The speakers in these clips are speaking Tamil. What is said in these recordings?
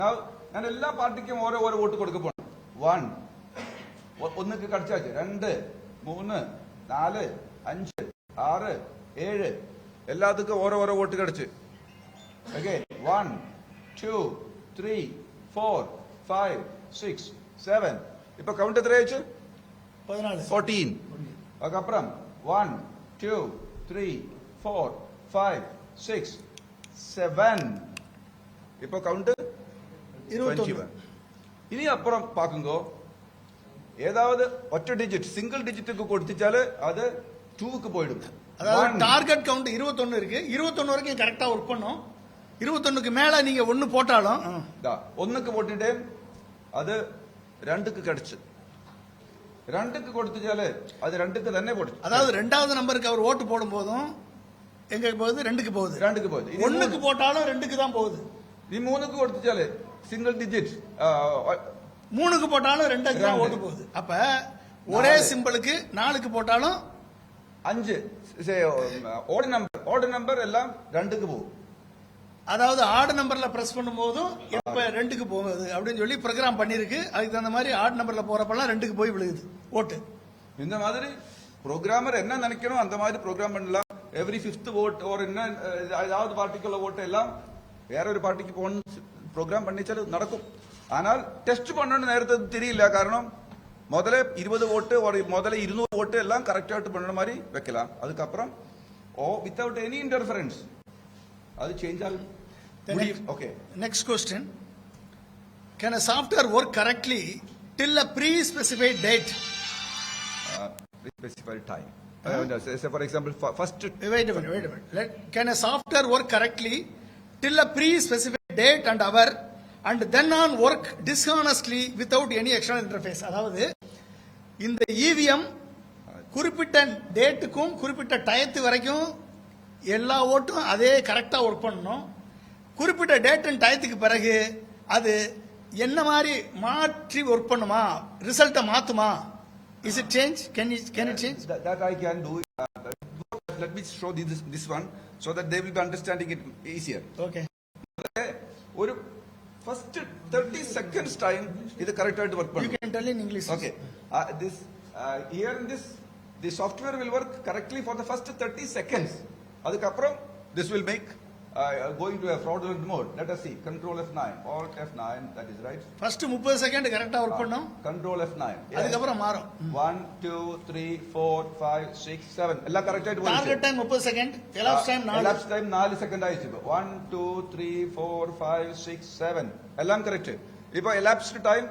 Now, ഞാൻ എല്ലാ പാർട്ടിക്കും ഓരോ വോട്ട് കൊടുക്ക പോണം. 1 ഒന്നൊക്കെ കടിച്ചാച്ച് 2 3 4 5 6 7 എല്ലാத்துக்கும் ഓരോ വോട്ട് കടിച്ച്. ഓക്കേ 1 2 3 4 5 6 7 ഇപ്പൊ കൗണ്ട് എത്ര ആയിച്ചു? 14. அதுக்கப்புறம் 1 2 3 4 5 6 7 இப்போ கவுண்ட் 21. இனி அப்புறம் பாக்குங்க, ஏதாவது ஒற்றை டிஜிட் சிங்கிள் டிஜிட்டுக்கு கொடுத்துச்சாலே அது 2க்கு போயிடும். அதாவது டார்கெட் கவுண்ட் 21 இருக்கு. 21 வரைக்கும் கரெக்டா ஒர்க் பண்ணும். 21க்கு மேல நீங்க 1 போட்டாலும் 1க்கு போட்டுட்டே அது 2க்கு கிடைச்சு. 2க்கு கொடுத்துச்சாலே அது 2க்கு തന്നെ போடுச்சு. அதாவது ரெண்டாவது நம்பருக்கு அவர் ஓட்டு போடும் போதும் எங்க போகுது? 2க்கு போகுது. 2க்கு போகுது. 1க்கு போட்டாலும் 2க்கு தான் போகுது. நீ 3க்கு கொடுத்துச்சாலே சிங்கிள் டிஜிட் 3க்கு போட்டாலும் 2க்கு தான் ஓட்டு போகுது. அப்ப ஒரே சிம்பிளுக்கு 4க்கு போட்டாலும் 5 ஓட் நம்பர் எல்லாம் 2க்கு போகும். அதாவது ஆட் நம்பர்ல பிரஸ் பண்ணும்போதும் இப்ப 2க்கு போகுது அப்படின்னு சொல்லி ப்ரோக்ராம் பண்ணிருக்கு. அதுக்கு தகுந்த மாதிரி ஆட் நம்பர்ல போறப்பெல்லாம் 2க்கு போய் விழுகுது ஓட்டு. இந்த மாதிரி ப்ரோக்ராமர் என்ன நினைக்கணும் அந்த மாதிரி ப்ரோக்ராம் பண்ணலாம். எவ்ரி 5th vote or என்ன ஏதாவது பார்ட்டிக்குள்ள ஓட்டு எல்லாம் வேற ஒரு பார்ட்டிக்கு போகணும் ப்ரோக்ராம் பண்ணிச்சால் நடக்கும். ஆனால் டெஸ்ட் பண்ணணும் நேரத்தை தெரியல. காரணம் முதல்ல 20 ஓட்டு ஒரு முதல்ல 200 ஓட்டு எல்லாம் கரெக்டாக பண்ண மாதிரி வைக்கலாம். அதுக்கப்புறம் வித்தவுட் எனி இன்டர்ஃபரன்ஸ் அது சேஞ்ச் ஆகும். Okay. Next question. Can a software work correctly till a pre-specified date? Pre-specified time. Say for example, first. Wait a minute. Can a software work correctly till a pre-specified date and hour and then on work dishonestly without any external interface? அதாவது இந்த EVM குறிப்பிட்ட டேட்டுக்கும் குறிப்பிட்ட டயத்து வரைக்கும் எல்லா ஓட்டும் அதே கரெக்டா ஒர்க் பண்ணணும். குறிப்பிட்ட டேட் அண்ட் டயத்துக்கு பிறகு அது என்ன மாதிரி மாற்றி ஒர்க் பண்ணுமா, ரிசல்ட்டை மாத்துமா? Is it change? Can it change? That I can do. Let me show this one so that they will be understanding it easier. Okay. ഒരു first 30 seconds time ഇത് correct ആയിട്ട് work You can tell in English. Okay. This here in this the software will work correctly for the first 30 seconds. அதுக்கப்புறம் this will make going to a fraudulent mode. Let us see. Control F9, Alt F9, that is right. First 30 second கரெக்ட்டா வர்க் பண்ணோம். Control F9. அதுக்கப்புறம் மாறும். 1 2 3 4 5 6 7 எல்லாம் கரெக்ட் ஆயிட்டு போகுது. Target time 30 second, elapsed time 4. elapsed time 4 second ஆயிடுச்சு. 1 2 3 4 5 6 7 எல்லாம் கரெக்ட். இப்போ elapsed டைம்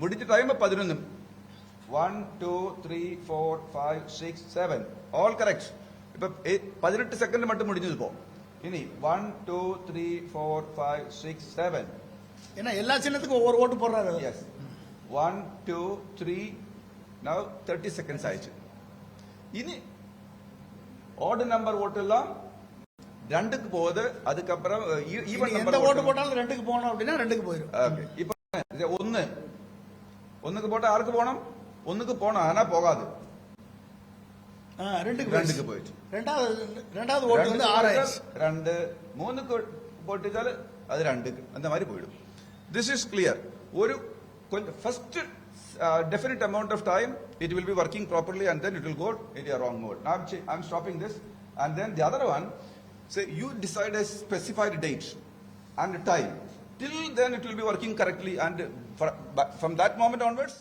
முடிஞ்ச டைம் 11. 1 2 3 4 5 6 7 all correct. இப்போ 18 செகண்ட் மட்டும் முடிஞ்சது போ. இனி 1 2 3 4 5 6 7 ஏன்னா எல்லா சின்னத்துக்கும் ஒவ்வொரு ஓட்டு போடுறாரு. எஸ் 1 2 3 now 30 seconds ஆயிடுச்சு. இனி ஆட் நம்பர் ஓட்டு எல்லாம் 2க்கு போகுது. அதுக்கப்புறம் ஈவன் நம்பர் எந்த ஓட்டு போட்டாலும் 2க்கு போகணும் அப்படின்னா 2க்கு போயிடும். ஓகே. இப்போ 1க்கு போட்டா யாருக்கு போகணும்? 1க்கு போகணும், ஆனா போகாது. 2க்கு போயிடுச்சு. ரெண்டாவது ஓட்டு வந்து 6 ஆயிடுச்சு. 2 3க்கு போட்டுச்சாല് அது 2க்கு அந்த மாதிரி போயிடும். This is clear. ஒரு கொஞ்சம் first definite amount of time it will be working properly and then it will go in a wrong mode. Now I'm stopping this and then the other one, say you decide a specified date and time. Till then it will be working correctly and from that moment onwards